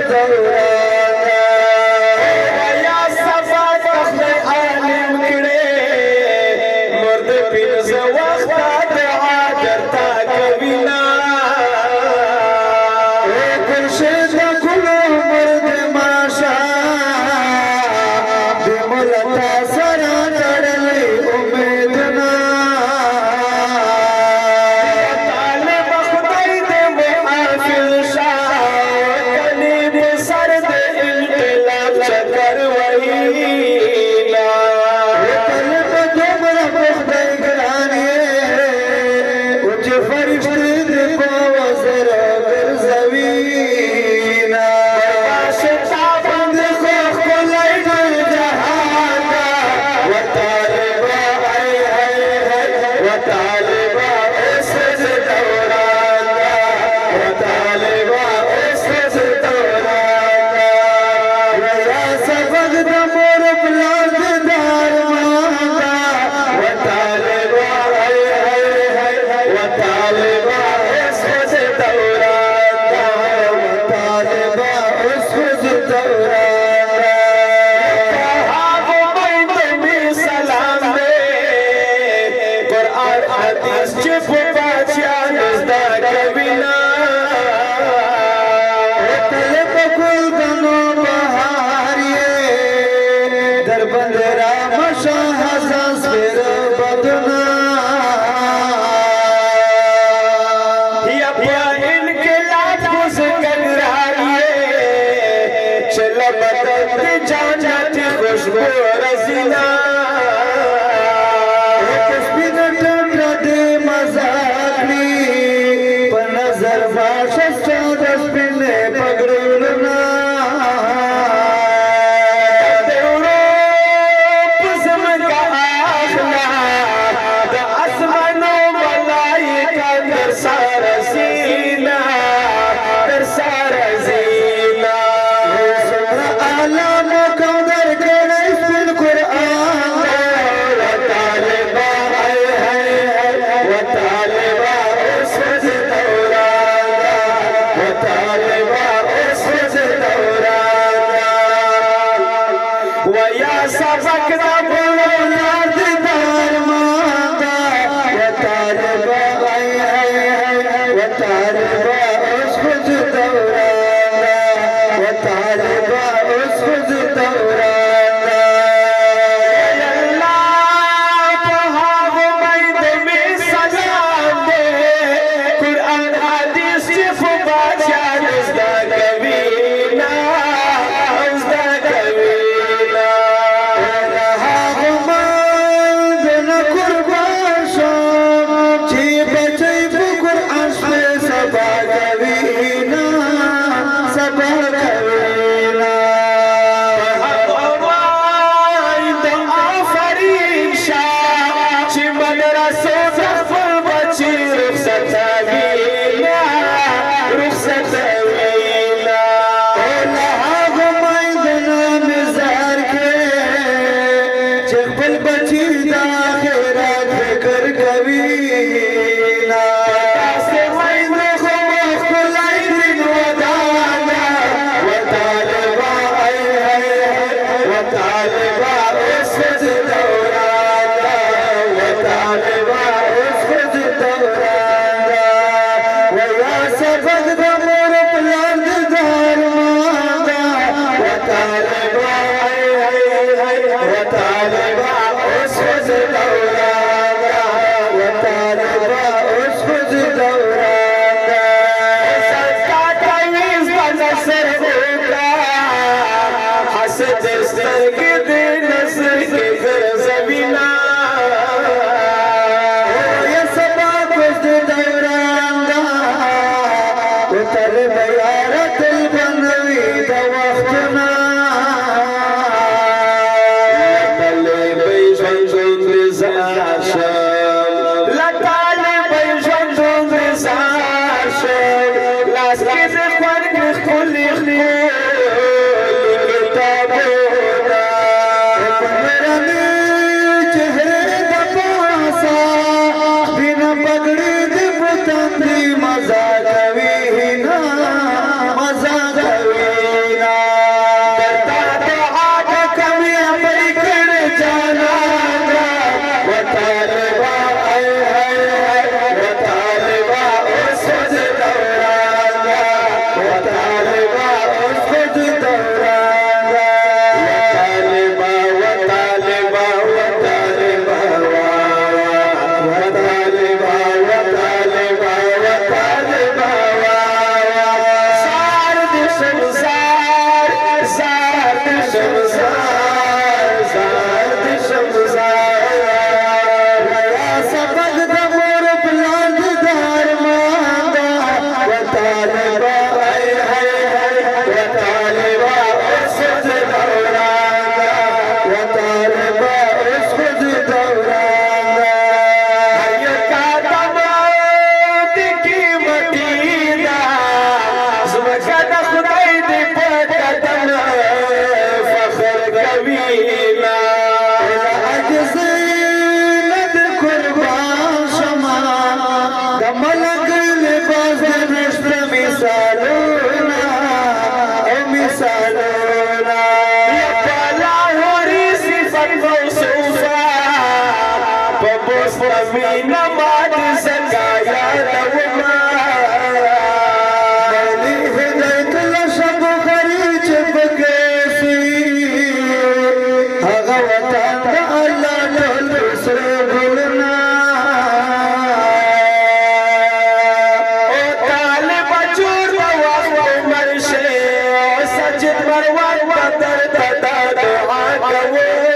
دورانا یا سبا تخلی عالم کڑے مرد پینز وقتا دعا درتا کبینا گلشد کلو مرد ماشا دی ملتا سرا تڑلی امیدنا طالب خدای دے محافظ شاہ کلیب سر دے انقلاب چکر وحینا طالب دوبر خدای گرانی اچھ فرشت دے کو وزر برزوینا باشتا بند خوخ کلائی دل جہانا وطالبا اے اے اے وطالبا اسز دورانا وطالبا اسز دورانا ویا سبق دمور بلاد دار مانا وطالبا اے اے اے وطالبا اسز دورانا وطالبا اسز دورانا کہاں میں تمہیں سلام دے قرآن حدیث چپ بادشاہ نزدہ کبینا طلب کل دنو بہاریے در بندرا مشاہ حساس پھر بدنا یا انقلاب کس گنرائیے چلا مدد جانت خوشبو رسینا تسبیح ٹنڈا دے مزاقلی پر نظر باشستا دسبن پگڑولنا دیورو پسم کا آخلا دا اسمانو ملائکہ در سارا سینا در سارا زینا سورہ آلام کو در گنیس بالقرآن وطالبا اے اے وطالبا اسز دورانا وطالبا اسز دورانا ویا سبق دمور بلاد دار مانا وطالبا اے اے وطالبا اسز دورانا وطالبا اسز دورانا یا اللہ بہاو مید میں سلام دے قرآن حدیث چف بادشاہ نزدہ کبینا نزدہ کبینا بہاو مید نہ قربان شام چی بچائی قرآن سے سبا کبینا سبا کبینا بہاو مید آفرین شاہ چی مدرسو زفر بچی رخصت آگینا رخصت آگینا لہاغ مید نام زار کے چقبل بچی دا خیرات فکر کبینا تاسے مید خوخ کلائی دن ودانا وطالبا اے اے وطالبا اسز دورانا وطالبا اسز دورانا ویا سبق دمور بلاد دار مانا وطالبا اے اے وطالبا اسز دورانا وطالبا اسز دورانا سستا تعویز بنصر ہوگا حسد استرگ دے نصر کے در زمینہ یا سبا کچھ دورانا اتر بیارت البنوی دا وقتنا لطلع بیشن جن رزار شم لطلع بیشن جن رزار شم لاسکی دخوان کخلی کتابونا مرمی چہرے دا پاسا بنا پگڑی دی بطن دی مزا کوینا مزا کوینا طالبا اوس خود دورانگا طالبا و طالبا و طالبا و طالبا و طالبا و طالبا زار د شمزار زار د شمزار زار د شمزار یا سبق د مور بلند دار ماندا و طالبا ای ای ای و طالبا اوس خود دورانگا و طالبا اوس خود دورانگا هر یک قدم د قیمتي دا زمکه د خدای دې په قدم فخر کوي نا عجز نه د قربان شما د ملک لباس نشته مثالونه او مثالونه یا لاهوري صفت موصوفه په بوس مینه مات زکا یادوما مولي هدایت لشب خریج بکیسی هغه وطن د الله ټول سره ګلنا او طالب چور وخت مرشه سجد مروان بدر دعا کوي